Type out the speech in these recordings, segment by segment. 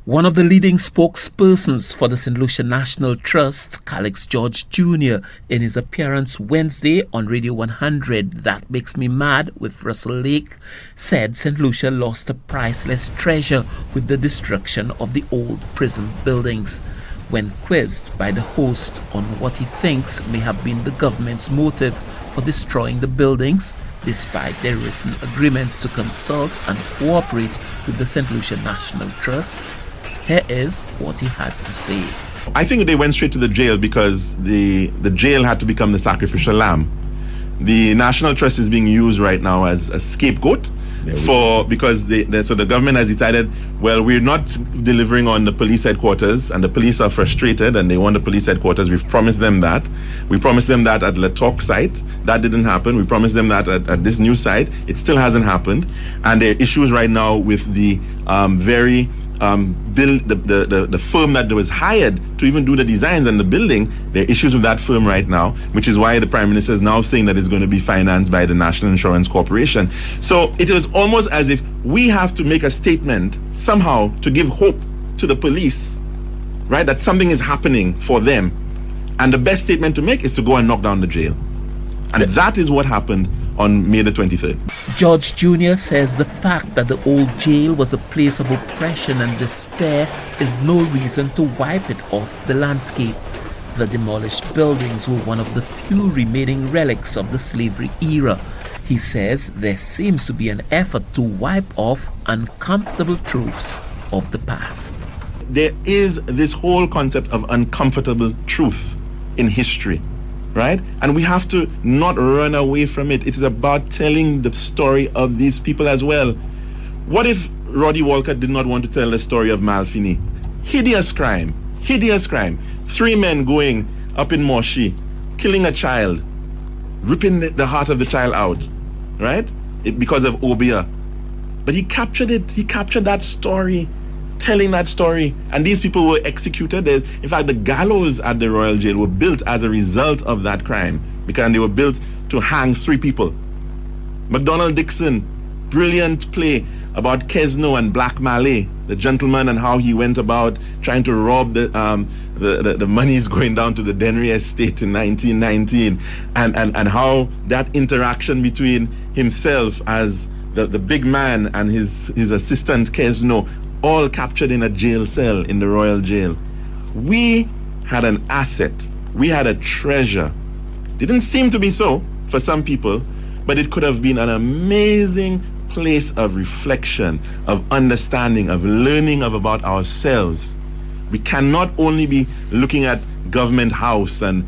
One of the leading spokespersons for the Saint Lucia National Trust, Calixte Goerge Jr., in his appearance Wednesday on Radio 100, That Makes Me Mad with Russell Lake, said Saint Lucia lost a priceless treasure with the destruction of the old prison buildings. When quizzed by the host on what he thinks may have been the government's motive for destroying the buildings, despite their written agreement to consult and cooperate with the Saint Lucia National Trust, here is what he had to say. I think they went straight to the jail because the jail had to become the sacrificial lamb. The National Trust is being used right now as a scapegoat because the government has decided, well, we're not delivering on the police headquarters, and the police are frustrated and they want the police headquarters. We've promised them that. We promised them that at Letok site. That didn't happen. We promised them that at this new site. It still hasn't happened. And there are issues right now with the the firm that was hired to even do the designs and the building. There are issues with that firm right now, which is why the Prime Minister is now saying that it's going to be financed by the National Insurance Corporation. So it was almost as if we have to make a statement somehow to give hope to the police, right, that something is happening for them. And the best statement to make is to go and knock down the jail. And that is what happened on May the 23rd. Goerge Jr. says the fact that the old jail was a place of oppression and despair is no reason to wipe it off the landscape. The demolished buildings were one of the few remaining relics of the slavery era. He says there seems to be an effort to wipe off uncomfortable truths of the past. There is this whole concept of uncomfortable truth in history, right? And we have to not run away from it. It is about telling the story of these people as well. What if Roddy Walker did not want to tell the story of Malfini? Hideous crime. 3 men going up in Moshi, killing a child, ripping the heart of the child out, right? Because of Obia. But he captured it. He captured that story, telling that story, and these people were executed. In fact, the gallows at the Royal Jail were built as a result of that crime, because they were built to hang 3 people. McDonald Dixon, brilliant play about Kesno and Black Malay, the gentleman, and how he went about trying to rob the monies going down to the Dennery estate in 1919, and how that interaction between himself as the big man and his assistant Kesno, all captured in a jail cell in the Royal Jail. We had an asset. We had a treasure. Didn't seem to be so for some people, but it could have been an amazing place of reflection, of understanding, of learning about ourselves. We cannot only be looking at Government House and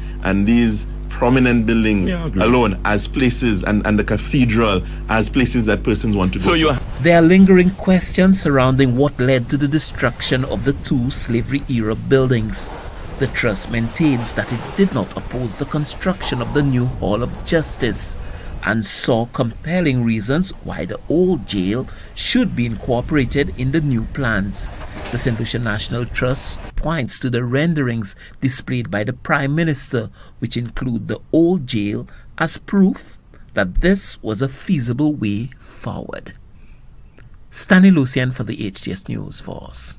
these prominent buildings alone as places, and the cathedral as places that persons want to go to. There are lingering questions surrounding what led to the destruction of the 2 slavery-era buildings. The Trust maintains that it did not oppose the construction of the new Hall of Justice and saw compelling reasons why the old jail should be incorporated in the new plans. The Saint Lucia National Trust points to the renderings displayed by the Prime Minister, which include the old jail, as proof that this was a feasible way forward. Saint Lucia for the HTS News Force.